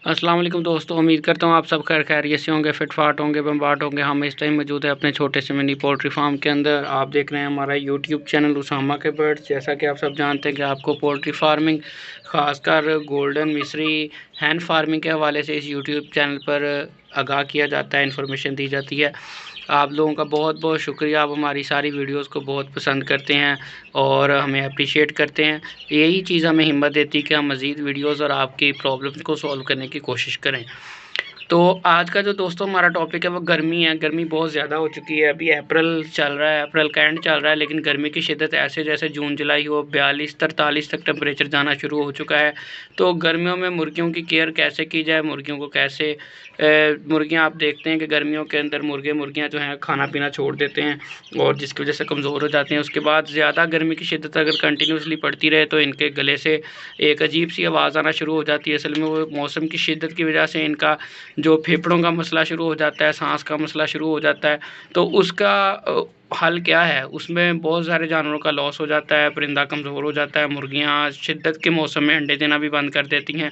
अस्सलाम वालेकुम दोस्तों, उम्मीद करता हूँ आप सब खैरियत से होंगे, फिटफाट होंगे, बम्बाट होंगे। हम इस टाइम मौजूद है अपने छोटे से मिनी पोल्ट्री फार्म के अंदर। आप देख रहे हैं हमारा यूट्यूब चैनल उसामा के बर्ड्स। जैसा कि आप सब जानते हैं कि आपको पोल्ट्री फार्मिंग, ख़ासकर गोल्डन मिसरी हैन फार्मिंग के हवाले से इस यूट्यूब चैनल पर आगाह किया जाता है, इन्फॉर्मेशन दी जाती है। आप लोगों का बहुत बहुत शुक्रिया, आप हमारी सारी वीडियोस को बहुत पसंद करते हैं और हमें अप्रिशिएट करते हैं। यही चीज़ हमें हिम्मत देती है कि हम मज़ीद वीडियोस और आपकी प्रॉब्लम्स को सॉल्व करने की कोशिश करें। तो आज का जो दोस्तों हमारा टॉपिक है वो गर्मी है। गर्मी बहुत ज़्यादा हो चुकी है। अभी अप्रैल चल रहा है, अप्रैल का एंड चल रहा है, लेकिन गर्मी की शिद्दत ऐसे जैसे जून जुलाई हो 42-43 तक टेम्परेचर जाना शुरू हो चुका है। तो गर्मियों में मुर्गियों की केयर कैसे की जाए, मुर्गियों को कैसे मुर्गियां आप देखते हैं कि गर्मियों के अंदर मुर्गियां जो हैं खाना पीना छोड़ देते हैं और जिसकी वजह से कमज़ोर हो जाते हैं। उसके बाद ज़्यादा गर्मी की शिद्दत अगर कंटिन्यूसली पड़ती रहे तो इनके गले से एक अजीब सी आवाज़ आना शुरू हो जाती है। असल में वो मौसम की शिद्दत की वजह से इनका जो फेफड़ों का मसला शुरू हो जाता है, सांस का मसला शुरू हो जाता है। तो उसका हल क्या है? उसमें बहुत सारे जानवरों का लॉस हो जाता है, परिंदा कमज़ोर हो जाता है, मुर्गियाँ शिद्दत के मौसम में अंडे देना भी बंद कर देती हैं।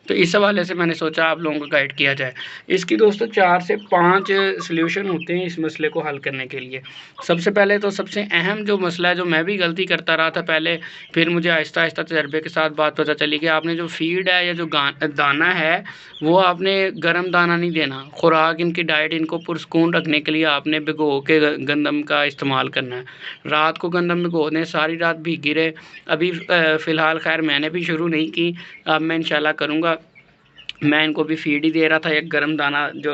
तो इस हवाले से मैंने सोचा आप लोगों को गाइड किया जाए। इसकी दोस्तों 4 से 5 सॉल्यूशन होते हैं इस मसले को हल करने के लिए। सबसे पहले तो सबसे अहम जो मसला है, जो मैं भी गलती करता रहा था पहले, फिर मुझे आहिस्ता-आहिस्ता तजर्बे के साथ बात पता चली कि आपने जो फ़ीड है या जो दाना है, वो आपने गर्म दाना नहीं देना। खुराक इनकी डाइट इनको पुरस्कून रखने के लिए आपने भिगो के गंदम का इस्तेमाल करना है। रात को गंदम भिगो दें, सारी रात भीगी रहे। अभी फ़िलहाल खैर मैंने भी शुरू नहीं की, अब मैं इंशाल्लाह करूँगा। मैं इनको भी फ़ीड ही दे रहा था, एक गर्म दाना जो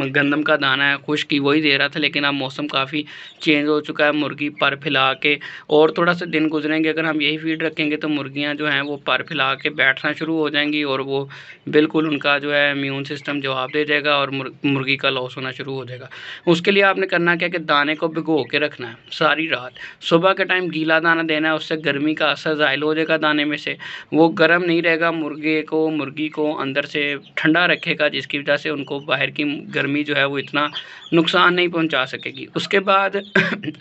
गंदम का दाना है खुश्क ही वही दे रहा था। लेकिन अब मौसम काफ़ी चेंज हो चुका है, मुर्गी पर फैला के और थोड़ा सा दिन गुजरेंगे, अगर हम यही फ़ीड रखेंगे तो मुर्गियां जो हैं वो पर फैला के बैठना शुरू हो जाएंगी और वो बिल्कुल उनका जो है इम्यून सिस्टम जवाब दे देगा और मुर्गी का लॉस होना शुरू हो जाएगा। उसके लिए आपने करना क्या कि दाने को भिगो के रखना है सारी रात। सुबह के टाइम गीला दाना देना है, उससे गर्मी का असर ज़ाहिल हो जाएगा दाने में से, वो गर्म नहीं रहेगा, मुर्गी को अंदर से ठंडा रखेगा, जिसकी वजह से उनको बाहर की गर्मी जो है वो इतना नुकसान नहीं पहुंचा सकेगी। उसके बाद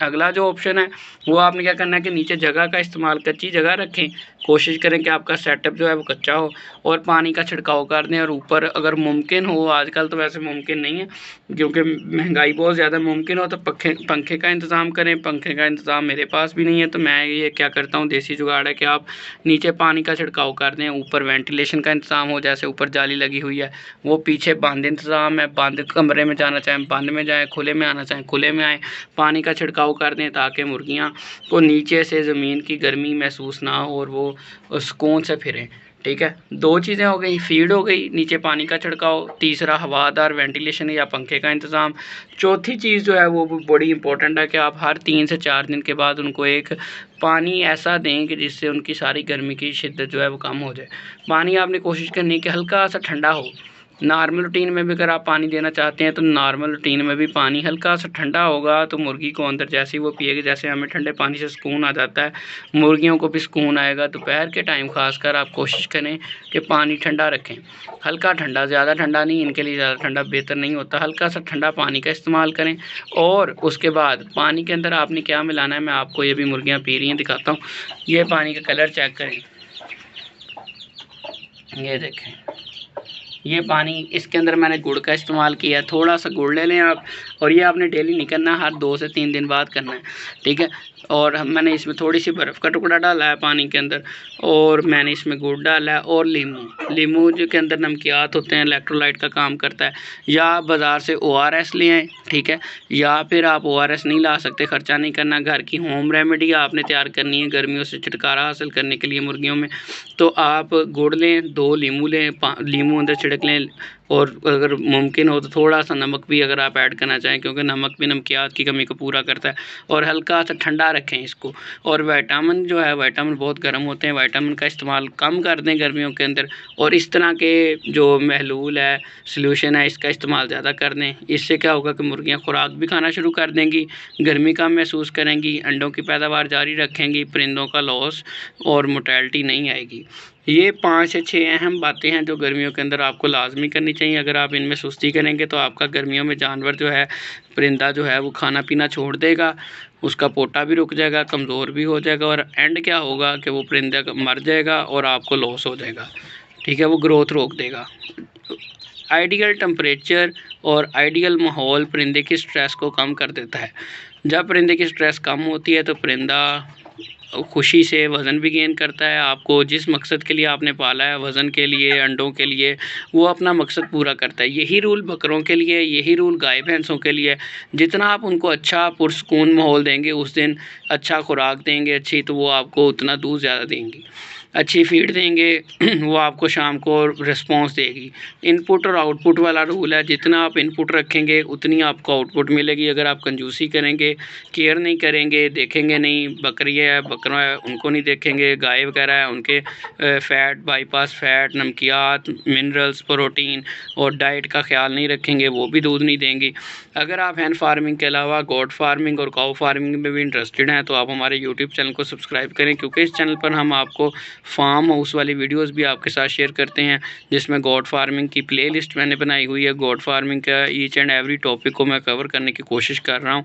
अगला जो ऑप्शन है वो आपने क्या करना है कि नीचे जगह का इस्तेमाल, कच्ची जगह रखें। कोशिश करें कि आपका सेटअप जो है वो कच्चा हो और पानी का छिड़काव कर दें। और ऊपर अगर मुमकिन हो, आजकल तो वैसे मुमकिन नहीं है क्योंकि महंगाई बहुत ज़्यादा, मुमकिन हो तो पंखे का इंतज़ाम करें। पंखे का इंतज़ाम मेरे पास भी नहीं है, तो मैं ये क्या करता हूँ, देसी जुगाड़ है कि आप नीचे पानी का छिड़काव कर दें, ऊपर वेंटिलेशन का इंतज़ाम हो, जैसे ऊपर जाली लगी हुई है वो पीछे बंद इंतज़ाम है, बंद कमरे में जाना चाहें बंद में जाएँ, खुले में आना चाहें खुले में आएँ। पानी का छिड़काव कर दें ताकि मुर्गियाँ को नीचे से ज़मीन की गर्मी महसूस ना हो और वो सुकून से फिरें। ठीक है, 2 चीज़ें हो गई, फ़ीड हो गई, नीचे पानी का छिड़काव, तीसरा हवादार वेंटिलेशन या पंखे का इंतज़ाम। चौथी चीज़ जो है वो बड़ी इंपॉर्टेंट है कि आप हर 3 से 4 दिन के बाद उनको एक पानी ऐसा दें कि जिससे उनकी सारी गर्मी की शिद्दत जो है वो कम हो जाए। पानी आपने कोशिश करनी है कि हल्का सा ठंडा हो। नॉर्मल रूटीन में भी अगर आप पानी देना चाहते हैं तो नॉर्मल रूटीन में भी पानी हल्का सा ठंडा होगा तो मुर्गी को अंदर जैसे ही वो पिएगी, जैसे हमें ठंडे पानी से सुकून आ जाता है, मुर्गियों को भी सुकून आएगा। दोपहर के टाइम खासकर आप कोशिश करें कि पानी ठंडा रखें, हल्का ठंडा, ज़्यादा ठंडा नहीं, इनके लिए ज़्यादा ठंडा बेहतर नहीं होता। हल्का सा ठंडा पानी का इस्तेमाल करें। और उसके बाद पानी के अंदर आपने क्या मिलाना है, मैं आपको ये भी मुर्गियाँ पी रही हैं दिखाता हूँ। ये पानी का कलर चेक करें, ये देखें ये पानी, इसके अंदर मैंने गुड़ का इस्तेमाल किया है। थोड़ा सा गुड़ ले लें आप, और ये आपने डेली नहीं करना, हर 2 से 3 दिन बाद करना है। ठीक है, और मैंने इसमें थोड़ी सी बर्फ़ का टुकड़ा डाला है पानी के अंदर, और मैंने इसमें गुड़ डाला है और नींबू जो के अंदर नमकियात होते हैं, इलेक्ट्रोलाइट का काम करता है। या बाज़ार से ORS ले आएँ, ठीक है, या फिर आप ORS नहीं ला सकते, ख़र्चा नहीं करना, घर की होम रेमेडी आपने तैयार करनी है गर्मियों से छुटकारा हासिल करने के लिए मुर्गियों में। तो आप गुड़ लें, 2 नींबू लें, नींबू अंदर छिड़क लें, और अगर मुमकिन हो तो थोड़ा सा नमक भी अगर आप ऐड करना चाहें, क्योंकि नमक भी नमकियात की कमी को पूरा करता है। और हल्का सा ठंडा रखें इसको। और विटामिन जो है, विटामिन बहुत गर्म होते हैं, विटामिन का इस्तेमाल कम कर दें गर्मियों के अंदर। और इस तरह के जो महलूल है, सॉल्यूशन है, इसका इस्तेमाल ज़्यादा कर दें। इससे क्या होगा कि मुर्गियाँ खुराक भी खाना शुरू कर देंगी, गर्मी कम महसूस करेंगी, अंडों की पैदावार जारी रखेंगी, परिंदों का लॉस और मोर्टेलिटी नहीं आएगी। ये 5 से 6 अहम बातें हैं जो गर्मियों के अंदर आपको लाजमी करनी चाहिए। अगर आप इनमें सुस्ती करेंगे तो आपका गर्मियों में जानवर जो है, परिंदा जो है वो खाना पीना छोड़ देगा, उसका पोटा भी रुक जाएगा, कमज़ोर भी हो जाएगा, और एंड क्या होगा कि वो परिंदा मर जाएगा और आपको लॉस हो जाएगा। ठीक है, वो ग्रोथ रोक देगा। आइडियल टेम्परेचर और आइडियल माहौल परिंदे की स्ट्रेस को कम कर देता है। जब परिंदे की स्ट्रेस कम होती है तो परिंदा खुशी से वज़न भी गेन करता है। आपको जिस मकसद के लिए आपने पाला है, वज़न के लिए, अंडों के लिए, वो अपना मकसद पूरा करता है। यही रूल बकरों के लिए, यही रूल गाय भैंसों के लिए। जितना आप उनको अच्छा पुरसकून माहौल देंगे, उस दिन अच्छा खुराक देंगे अच्छी, तो वो आपको उतना दूध ज़्यादा देंगी। अच्छी फीड देंगे वो आपको शाम को रिस्पॉन्स देगी। इनपुट और आउटपुट वाला रूल है, जितना आप इनपुट रखेंगे उतनी आपको आउटपुट मिलेगी। अगर आप कंजूसी करेंगे, केयर नहीं करेंगे, देखेंगे नहीं, बकरी है, बकरा है, उनको नहीं देखेंगे, गाय वगैरह है, उनके फ़ैट, बाईपास फ़ैट, नमकियात, मिनरल्स, प्रोटीन और डाइट का ख्याल नहीं रखेंगे, वो भी दूध नहीं देंगी। अगर आप हैन फार्मिंग के अलावा गोट फार्मिंग और काऊ फार्मिंग में भी इंटरेस्टेड हैं तो आप हमारे यूट्यूब चैनल को सब्सक्राइब करें, क्योंकि इस चैनल पर हम आपको फार्म हाउस वाली वीडियोस भी आपके साथ शेयर करते हैं, जिसमें गोट फार्मिंग की प्लेलिस्ट मैंने बनाई हुई है। गोट फार्मिंग का ईच एंड एवरी टॉपिक को मैं कवर करने की कोशिश कर रहा हूं,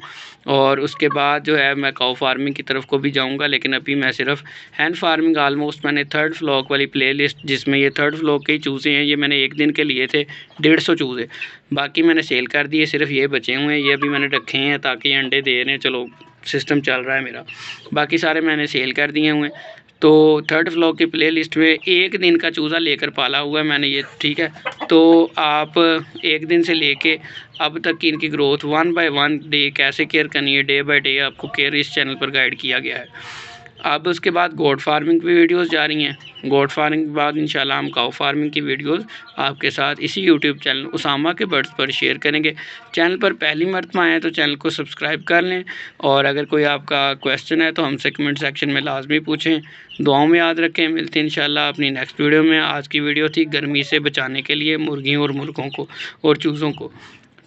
और उसके बाद जो है मैं काऊ फार्मिंग की तरफ को भी जाऊंगा, लेकिन अभी मैं सिर्फ हैंड फार्मिंग ऑलमोस्ट मैंने थर्ड फ्लॉक वाली प्लेलिस्ट, जिसमें ये थर्ड फ्लॉक के ही चूज़े हैं, ये मैंने एक दिन के लिए थे 150 चूज़े, बाकी मैंने सेल कर दिए, सिर्फ ये बचे हुए हैं। ये अभी मैंने रखे हैं ताकि ये अंडे दे रहे हैं, चलो सिस्टम चल रहा है मेरा, बाकी सारे मैंने सेल कर दिए हुए हैं। तो थर्ड फ्लॉक की प्लेलिस्ट में एक दिन का चूज़ा लेकर पाला हुआ है मैंने ये, ठीक है। तो आप एक दिन से लेके अब तक की इनकी ग्रोथ 1 बाय 1 डे कैसे केयर करनी है, डे बाय डे आपको केयर इस चैनल पर गाइड किया गया है। अब उसके बाद गोट फार्मिंग की वीडियोस जा रही हैं। गोट फार्मिंग के बाद इंशाल्लाह हम काऊ फार्मिंग की वीडियोस आपके साथ इसी यूट्यूब चैनल उसामा के बर्ड्स पर शेयर करेंगे। चैनल पर पहली मरतबा आए हैं तो चैनल को सब्सक्राइब कर लें, और अगर कोई आपका क्वेश्चन है तो हमसे कमेंट सेक्शन में लाजमी पूछें। दुआओं में याद रखें। मिलते हैं इंशाल्लाह अपनी नेक्स्ट वीडियो में। आज की वीडियो थी गर्मी से बचाने के लिए मुर्गियों और मुर्गों को और चूज़ों को,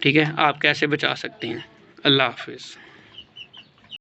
ठीक है, आप कैसे बचा सकते हैं। अल्लाह हाफिज़।